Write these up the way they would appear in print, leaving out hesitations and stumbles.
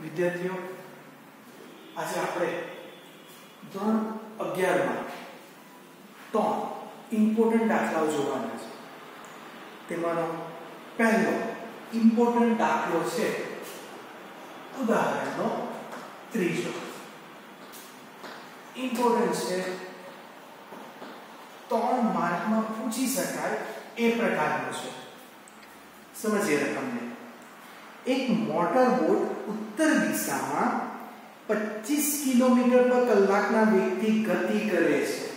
વિદ્યાર્થીઓ આજે આપણે ધોરણ 11 માં 3 ઇમ્પોર્ટન્ટ દાખલાઓ જોવાના છે. તેમાંનો પહેલો ઇમ્પોર્ટન્ટ દાખલો છે ઉદાહરણનો ત્રીજો. ઇમ્પોર્ટન્ટ છે 3 માર્કમાં પૂછી શકાય એ પ્રકારનો છે. સમજીએ રકમને. एक मोटर बोट उत्तर दिशा में 25 किलोमीटर पर कलाकना वेगथी गति करे छे.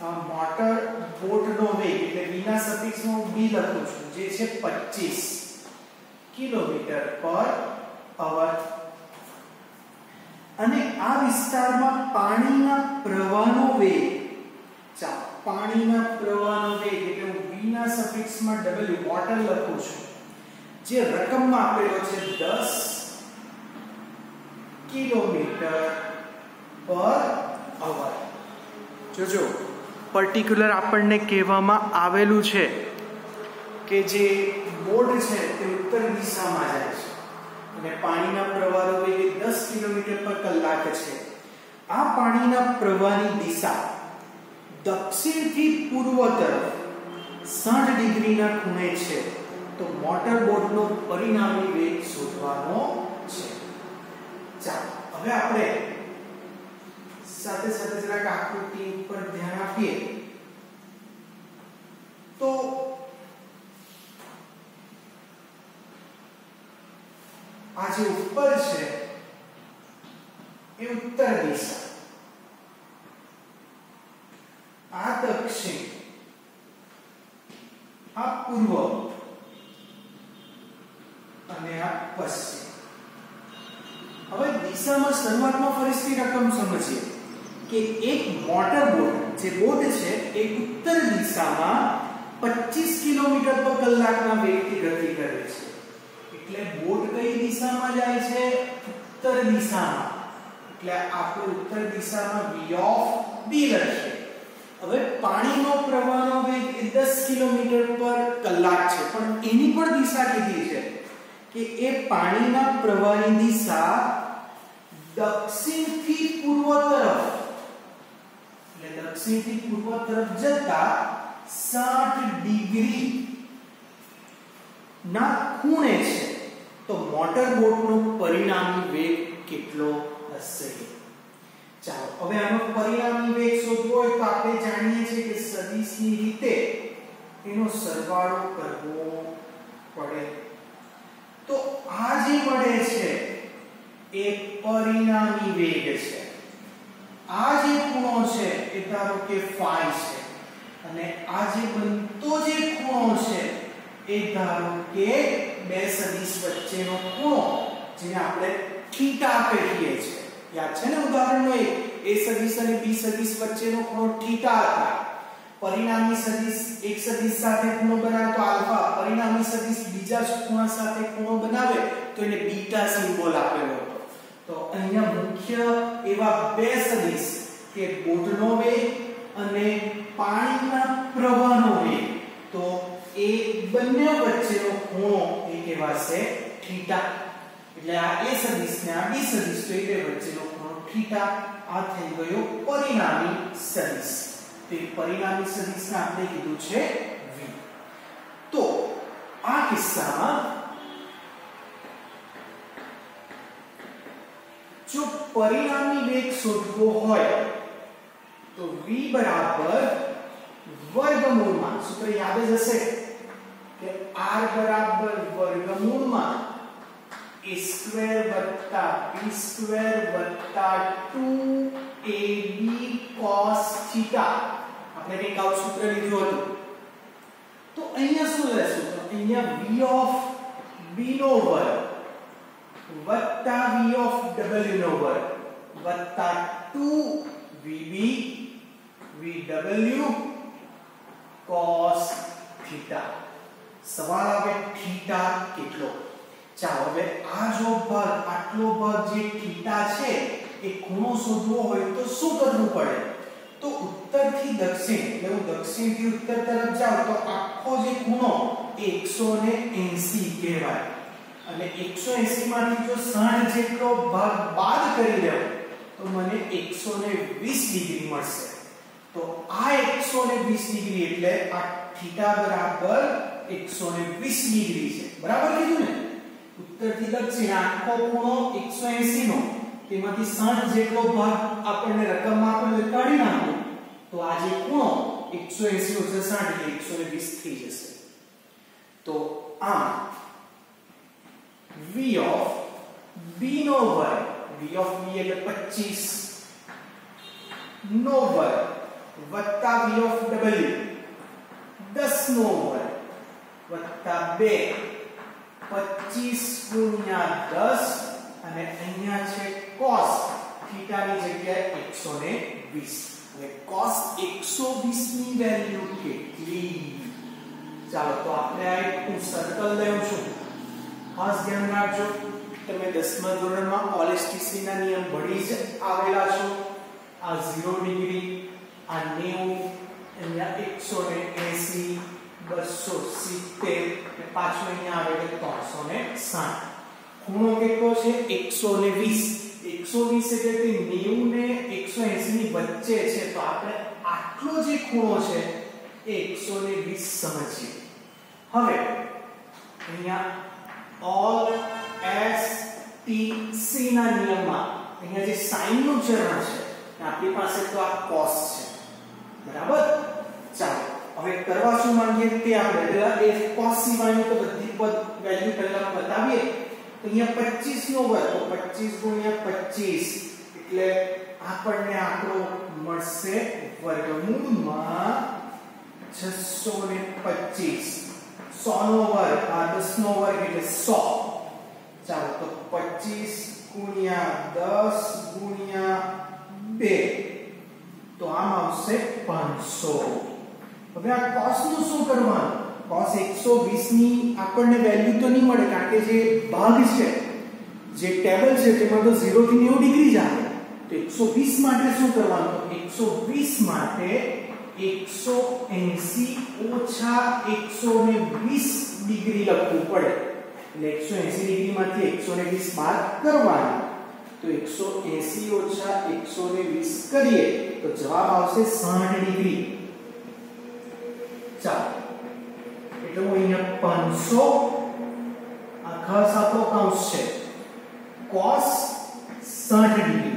आ मोटर बोट नो वेग એટલે v ના સફિક્સ માં v લખું છું જે છે 25 કિલોમીટર પર અવર. અને આ વિસ્તારમાં પાણીના પ્રવાહનો વેગ પાણીના પ્રવાહનો વેગ એટલે હું v ના સફિક્સ માં w મોટર લખું છું જે રકમ માં આપેલો છે 10 કિલોમીટર પર અવર. જોજો પર્ટિક્યુલર આપણને કહેવામાં આવેલું છે કે જે બોટ છે તે ઉત્તર દિશામાં જાય છે અને પાણીના પ્રવાહનો વેગ 10 કિલોમીટર પર કલાક છે. આ પાણીના પ્રવાહની દિશા દક્ષિણથી પૂર્વ તરફ 60 ડિગ્રીના ખૂણે છે. तो मोटर बोट नो परिणामी वेग शोधવાનો છે. ચાલો હવે આપણે સાથે સાથે જરાક આકૃતિ ઉપર ધ્યાન આપીએ તો આ જે ઉપર છે એ ઉત્તર દિશા, આ દક્ષિણ, આ પૂર્વ અને આ પશ્ચિમ. હવે દિશામાં શરૂઆતમાં ફરીથી રકમ સમજીએ કે એક મોટર બોટ જે બોટ છે એ ઉત્તર દિશામાં 25 કિલોમીટર પર કલાકના વેગથી ગતિ કરે છે. એટલે બોટ કઈ દિશામાં જાય છે? ઉત્તર દિશામાં. એટલે આપણે ઉત્તર દિશામાં v ઓફ b લખીએ. હવે પાણીનો પ્રવાહનો વેગ 10 કિલોમીટર પર કલાક છે પણ એની પણ દિશા કીધી છે કે એ પાણીના પ્રવાહની દિશા દક્ષિણથી પૂર્વ તરફ, એટલે દક્ષિણથી પૂર્વ તરફ જતા 60 ડિગ્રી ના ખૂણે છે. તો મોટર બોટનો પરિણામી વેગ કેટલો હશે? ચાલો હવે આનો પરિણામી વેગ શોધવો હોય તો આપણે જાણીએ છીએ કે સદિશની રીતે એનો સરવાળો કરવો પડે. તો આ જે મળે છે એ પરિણામી વેગ છે. આ જે ખૂણો છે એ ધારો કે phi છે અને આ જે બનતો જે ખૂણો છે એ ધારો કે બે સદિશ વચ્ચેનો ખૂણો જેને આપણે થીટા કહીએ છીએ. યાદ છે ને ઉદાહરણનો એ સદિશ અને b સદિશ વચ્ચેનો ખૂણો થીટા હતા. પરિણામી સદિશ એક સદિશ સાથે ખૂણો બનાવે તો આલ્ફા, પરિણામી સદિશ બીજા ખૂણા સાથે ખૂણો બનાવે તો એને બીટા સિમ્બોલ આપેલો હતો. તો અહીંયા મુખ્ય એવા બે સદિશ કે બોટનો વેગ અને પાણીના પ્રવાહનો વેગ, તો એ બંને વચ્ચેનો ખૂણો એ કહેવાશે થીટા. એટલે આ એ સદિશ ને આ બી સદિશ તો એ બે વચ્ચેનો ખૂણો થીટા. આ થઈ ગયો પરિણામી સદિશ. તે પરિણામી સદિશને આપણે કીધું છે v. તો આ કિસ્સામાં જો પરિણામી વેગ શોધવો હોય તો v બરાબર વર્ગમૂળમાં, સૂત્ર યાદ જ હશે કે r બરાબર વર્ગમૂળમાં a સ્ક્વેર વત્તા b સ્ક્વેર વત્તા 2ab cos થીટા. આપણે કંઈક આવું સૂત્ર લીધું હતું. તો અહીંયા શું લેશું? તો અહીંયા v ઓફ b નો વર્ગ વત્તા v ઓફ w નો વર્ગ વત્તા 2vb vw cos થીટા. સવાલ આવે થીટા કેટલો? ચાલો હવે આ જો ભાગ, આટલો ભાગ જે થીટા છે એ ખૂણો શોધવો હોય તો શું કરવું પડે? તો ઉત્તરથી દક્ષિણ, એટલે હું દક્ષિણથી ઉત્તર તરફ જાઉં તો આખો જે ખૂણો 180 કહેવાય. અને 180 માંથી જો 60 જેટલો ભાગ બાદ કરી લેવો તો મને 120 ડિગ્રી મળશે. તો આ 120 ડિગ્રી એટલે આ થીટા બરાબર 120 ડિગ્રી છે. બરાબર કીધું ને? ઉત્તરથી દક્ષિણ આખો ખૂણો 180 નો તેમાંથી 60 જેટલો ભાગ આપણને રકમમાં આપેલો કાઢી નાખો તો આ જે ખૂણો 180 ઓછા 60 એટલે 120 થઈ જશે. તો આ v of b નો વર્ગ, v of b એટલે 25 નો વર્ગ વત્તા v of w 10 નો વર્ગ વત્તા 2 25 ગુણ્યા 10 અને અહીંયા છે cos થીટા ની જગ્યાએ 120. હવે cos 120 ની વેલ્યુ કેટલી? ચાલો તો આપણે આ એક સર્કલ લઉં છું. ખાસ ધ્યાન રાખજો, તમે 10મા ધોરણમાં ઓલેસ્ટિસિટી ના નિયમ ભણી જ આવેલા છો. આ 0 ડિગ્રી, આ 90, અહીંયા 180, 270 અને પાછું અહીંયા આવે એટલે 360. ખૂણો કેટલો છે? 120. 120 એટલે કે 90 ને 180 ની વચ્ચે છે. તો આપણે આટલો જે ખૂણો છે એ 120 સમજીએ. હવે અહીંયા all s t c ના નિયમમાં અહીંયા જે sin નું ચરણ છે આપણી પાસે તો આ cos છે. બરાબર? ચાલો હવે કરવા શું માંગીએ તે આપણે પહેલા એ cos સિવાયની તો બધી પદ વેલ્યુ પહેલા બતાવીએ. તો અહીંયા 25 નો વર્ગ, તો 25 ગુણ્યા 25 એટલે આપણને આંકડો મળશે વર્ગમૂળમાં 625. 100 નો વર્ગ, આ 10 નો વર્ગ એટલે 100. ચાલો તો 25 ગુણ્યા 10 ગુણ્યા 2 તો આમ આવશે 500. હવે આ cos નું શું કરવાનું? cos 120 ની આપણને વેલ્યુ તો નહીં મળે કારણ કે જે ભાગ છે, જે ટેબલ છે તેમાં તો 0 થી 90 ડિગ્રી જ આવે. તો 120 માટે શું કરવાનું? 120 માટે 180 ઓછા 120 ડિગ્રી લખવું પડે. એટલે 180 ડિગ્રી માંથી 120 બાદ કરવાનું. તો 180 ઓછા 120 કરીએ તો જવાબ આવશે 60 ડિગ્રી. ચાલો એટલે હું અહીંયા 500 આ ખાસ આપણો કૌંસ છે cos 60 ડિગ્રી.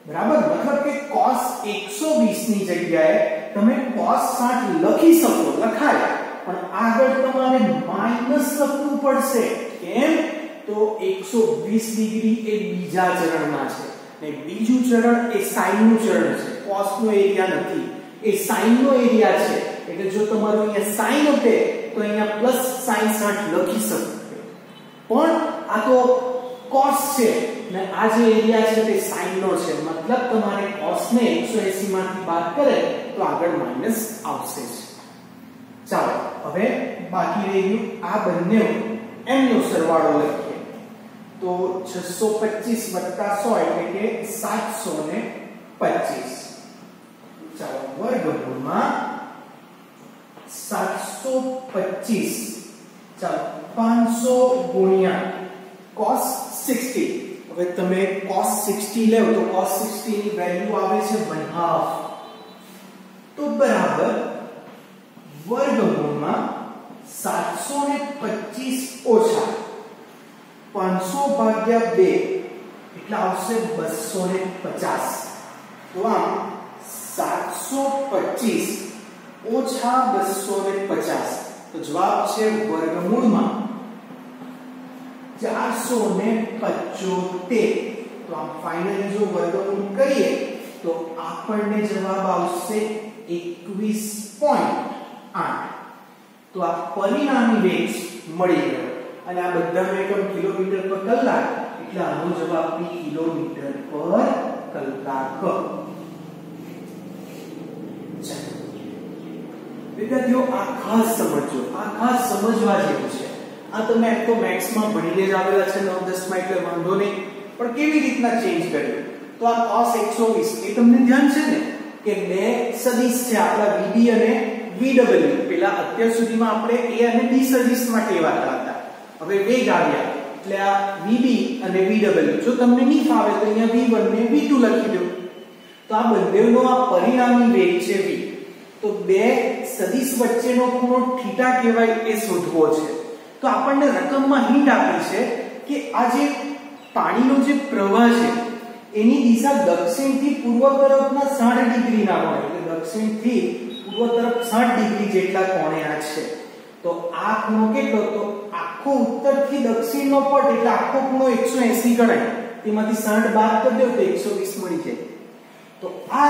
બરાબર? મતલબ કે cos 120 ની જગ્યાએ તમે cos 60 લખી શકો, લખાય, પણ આગળ તમારે માઈનસ લખવું પડશે. કેમ? તો 120 ડિગ્રી એ બીજા ચરણમાં છે ને બીજું ચરણ એ sin નું ચરણ છે. cos નો એરિયા નથી, એ sin નો એરિયા છે. એટલે જો તમારું અહીંયા sin હતે તો અહીંયા પ્લસ sin 60 લખી શકો. પણ આ તો cos છે ને આ જે એરિયા છે તે sin નો છે. મતલબ તમારે cos ને 180 માંથી બાદ કરે તો આગળ માઈનસ આવશે જ. ચાલો હવે બાકી રહ્યું આ બંને એમનો સરવાળો લખીએ. તો 625 વત્તા 100 એટલે કે 725. ચાલો વર્ગમૂળમાં 725. ચાલો 500 ગુણ્યા cos 60. હવે તમે cos 60 લેવો તો cos 60 ની વેલ્યુ આવે છે 1/2. તો બરાબર વર્ગમૂળમાં 725 ઓછા 500 ભાગ્યા 2 એટલે આવશે 250. તો આમ 725 ઓછા 250 તો જવાબ છે વર્ગમૂળમાં 475. તો આમ ફાઇનલી જો વર્ગમૂળ કરીએ તો આપણને જવાબ આવશે 21.8. તો આ પરિણામી વેગ મળી ગયો અને આ બધાનો એકમ કિલોમીટર પર કલાક એટલે આનો જવાબ p કિલોમીટર પર કલાક. વિદ્યાર્થીઓ આ ખાસ સમજો, આ ખાસ સમજવા જેવું છે. આ તમે એક તો મેથ્સ માં ભણીને જ આવેલા છે 9-10 માં એટલે વાંધો નહીં, પણ કેવી રીતના ચેન્જ કર્યું? તો આ cos 120 એ તમને ધ્યાન છે ને કે બે સદિશ છે આપણા vb અને vw. પેલા અત્યાર સુધીમાં આપણે a અને b સદિશ માટે વાત કરતા. હવે વેગ આવ્યા એટલે આ VB અને VW જો તમને નહીં ફાવે તો અહીંયા V1 ને V2 લખી દો તો આ બંનેનો આ પરિણામી વેગ છે V તો બે સદિશ વચ્ચેનો ખૂણો થીટા કહેવાય એ શોધવો છે તો આપણને રકમમાં હિન્ટ આપી છે કે આ જે પાણીનો જે પ્રવાહ છે એની દિશા દક્ષિણથી પૂર્વ તરફના 60 ડિગ્રીના કોણે એટલે દક્ષિણથી પૂર્વ તરફ 60 ડિગ્રી જેટલા કોણે આ છે તો આ ખૂણો કેટલો તો આખો ઉત્તરથી દક્ષિણનો પટ એટલે આખો ખૂણો 180 ગણાય તેમાંથી 60 બાદ કરી દો તો 120 મળી જાય તો આ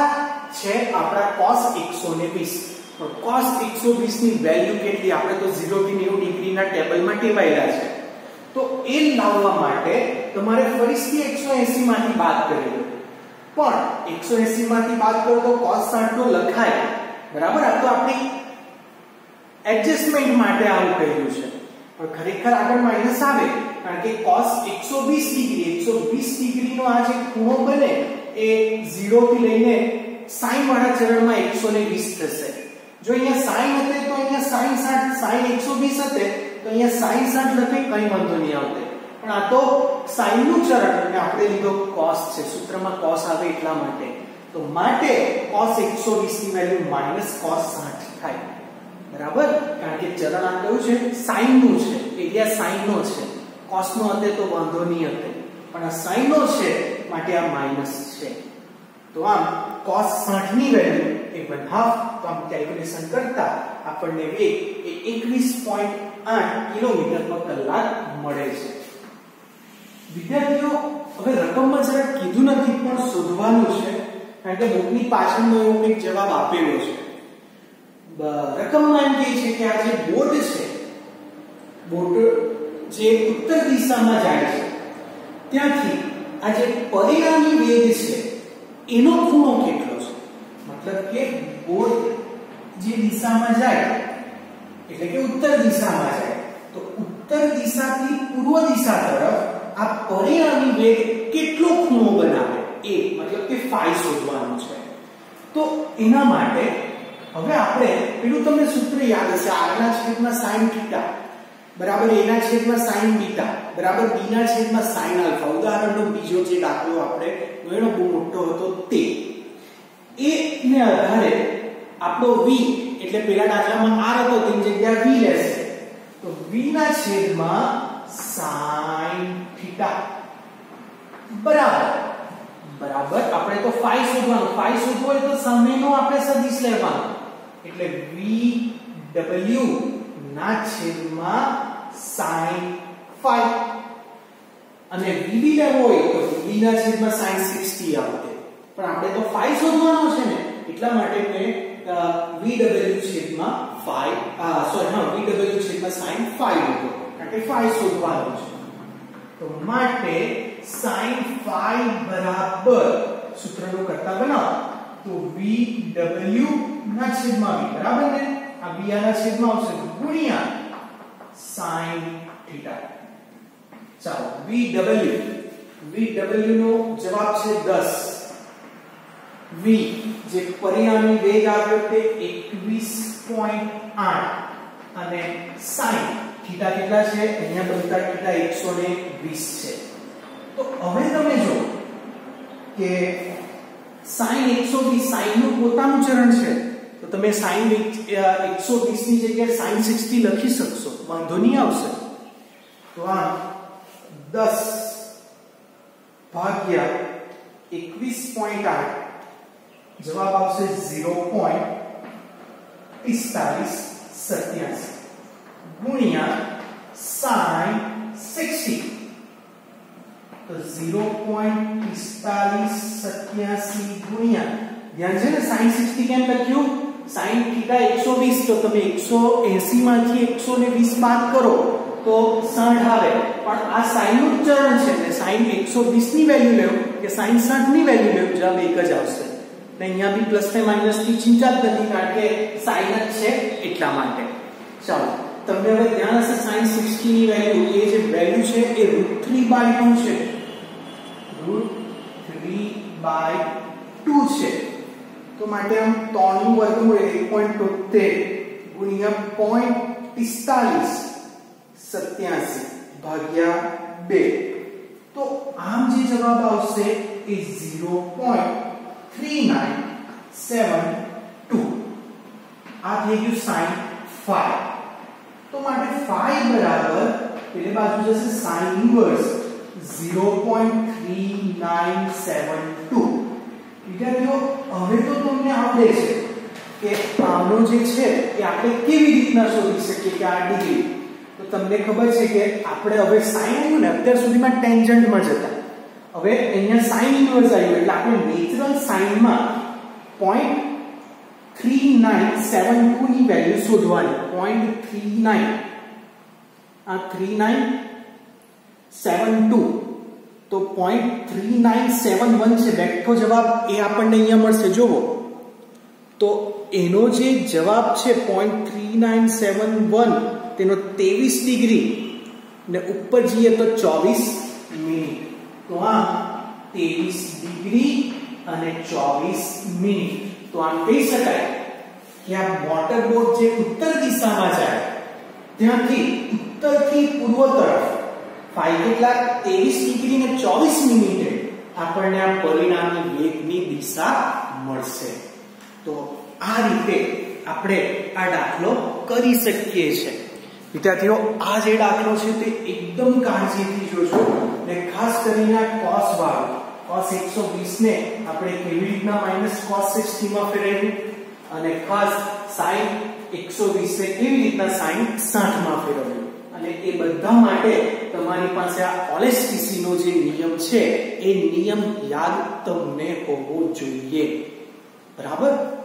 છે આપણા cos 120 પણ cos 120 ની વેલ્યુ કેટલી આપણે તો 0 થી 90 ડિગ્રીના ટેબલમાં ટેવાયેલા છે તો એ લાવવા માટે તમારે ફરીથી 180 માંથી બાદ કરી દો પણ 180 માંથી બાદ કરો તો cos 60 નો લખાય બરાબર આ તો આપણી એડજસ્ટમેન્ટ માટે આવું કહ્યું છે પણ ખરેખર આગળ માઈનસ આવે કારણ કે cos 120 ડિગ્રીનો આ જે ખૂણો બને એ 0 થી લઈને sin વાળા ચરણમાં 120 થશે જો અહીંયા sin હતે તો અહીંયા sin 60 sin 120 હતે તો અહીંયા sin 60 લખે કઈ વાંધો નહીં આવતે પણ આ તો sin નું ચરણ અને આપણે લીધો cos છે સૂત્રમાં cos આવે એટલા માટે તો માટે cos 120 ની વેલ્યુ -cos 60 થાય બરાબર કારણ કે ચરણ આ કયું છે sin નું છે એરિયા sin નો છે cos નો હતે તો વાંધો નહીં હતે પણ આ sin નો છે માટે આ માઈનસ છે તો આમ cos 60 ની વેલ્યુ એ 1/2 તો આમ કેલ્ક્યુલેશન કરતા આપણને વેગ એ 21.8 કિલોમીટર પર કલાક મળે છે વિદ્યાર્થીઓ હવે રકમમાં જરા કીધું નથી પણ શોધવાનું છે કારણ કે બુકની પાછળનો એવો એક જવાબ આપેલો છે રકમમાં એમ કહે છે કે આ જે બોટ છે બોટ જે ઉત્તર દિશામાં જાય છે ત્યાંથી આ જે પરિણામી વેગ છે એનો ખૂણો કેટલો છે મતલબ કે બોટ જે દિશામાં જાય એટલે કે ઉત્તર દિશામાં જાય તો ઉત્તર દિશાથી પૂર્વ દિશા તરફ આ પરિણામી વેગ કેટલો ખૂણો બનાવે એ મતલબ કે phi શોધવાનું છે તો એના માટે હવે આપણે પેલું તમને સૂત્ર યાદ હશે r ના છેદમાં sin θ બરાબર a ના છેદમાં sin β બરાબર b ના છેદમાં sin α ઉદાહરણનો બીજો જે દાખલો આપણે એનો બહુ મોટો હતો તે એ ને આધારે આપણો v એટલે પેલા દાખલામાં r હતો તેની જગ્યાએ v લેશે તો v ના છેદમાં sin θ બરાબર આપણે તો phi શોધવાનું હોય તો સામેનો આપણે સદિશ લેવાનો એટલે vw ના છેદમાં sin phi અને vb લેવો હોય તો vb ના છેદમાં sin 60 આવશે પણ આપણે તો phi શોધવાનો છે ને એટલા માટે મેં vw છેદમાં phi vw છેદમાં sin phi લીધો કારણ કે phi શોધવાનો છે તો માટે sin phi બરાબર સૂત્રનો કરતા બનાવો તો vw ના છેદમાં v બરાબર ને આ v ના છેદમાં આવશે ગુણ્યા sin θ ચાલો vw નો જવાબ છે 10 v જે પરિણામી વેગ આવ્યો તે 21.8 અને sin θ કેટલા છે અહીંયા બનતા θ 120 છે તો હવે તમે જો કે sin 120 sin નું પોતાનું ચરણ છે તો તમે sin 120 ની જગ્યાએ sin 60 લખી શકશો વાંધો નહીં આવશે તો આ 10 ભાગ્યા 21.8 જવાબ આવશે 0.4587 ગુણ્યા sin 60 તો 0.4587 ગુણ્યા ધ્યાન છે ને sin 60 કેમ લખ્યું sin θ 120 તો તમે 180 માંથી 120 બાદ કરો તો 60 આવે પણ આ sin નું ચરણ છે એટલે sin 120 ની વેલ્યુ લેવો કે sin 60 ની વેલ્યુ લેવો જવાબ એક જ આવશે ને અહીંયા બી પ્લસ ને માઈનસ થી ચિંતા જ નથી કારણ કે sin જ છે એટલા માટે ચાલો તમને હવે ધ્યાન હશે sin 60 ની વેલ્યુ એ જે વેલ્યુ છે એ √3/2 છે √3/2 છે તો માટે આમ 3 નું વર્ગમૂળ 1.73 ગુણ્યા 0.4587 ભાગ્યા 10 તો આમ જે જવાબ આવશે એ 0.3972 આ થઈ ગયું sin phi તો માટે phi બરાબર પેલી બાજુ જશે sin ઇન્વર્સ 0.3972 વિદ્યાર્થીઓ હવે તો તમને આવડે છે કે આનો જે છે એ આપણે કેવી રીતના શોધી શકીએ કે આ ડિગ્રી તો તમને ખબર છે કે આપણે હવે sin આવ્યું ને અત્યાર સુધીમાં ટેન્જન્ટમાં જતા હવે અહીંયા sin ઇન્વર્સ આવ્યું એટલે આપણે નેચરલ sin માં 0.3972 ની વેલ્યુ શોધવાની 0.39 આ 3972 તો 0.3971 છે બેઠો જવાબ એ આપણને અહીંયા મળશે જોવો તો એનો જે જવાબ છે 0.3971 તેનો 23 ડિગ્રી ને ઉપર જઈએ તો 24 મિનિટ તો આ 23 ડિગ્રી અને 24 મિનિટ તો આમ કહી શકાય કે આ મોટર બોટ જે ઉત્તર દિશામાં જાય ત્યાંથી ઉત્તરથી પૂર્વ તરફ phi કેટલા 23 ડિગ્રી ને 24 મિનિટે આપણને આ પરિણામી વેગની દિશા મળશે તો આ રીતે આપણે આ દાખલો કરી શકીએ છીએ વિદ્યાર્થીઓ આ જે દાખલો છે તે એકદમ કાળજીથી જોજો ને ખાસ કરીને cos વાળો cos 120 ને આપણે કેવી રીતના cos 60 માં ફેરવ્યું અને ખાસ sin 120 ને કેવી રીતના sin 60 માં ફેરવ્યું અને એ બધા માટે તમારી પાસે આ ઓલેસ્ટીસી નો જે નિયમ છે એ નિયમ યાદ તમને હોવો જોઈએ બરાબર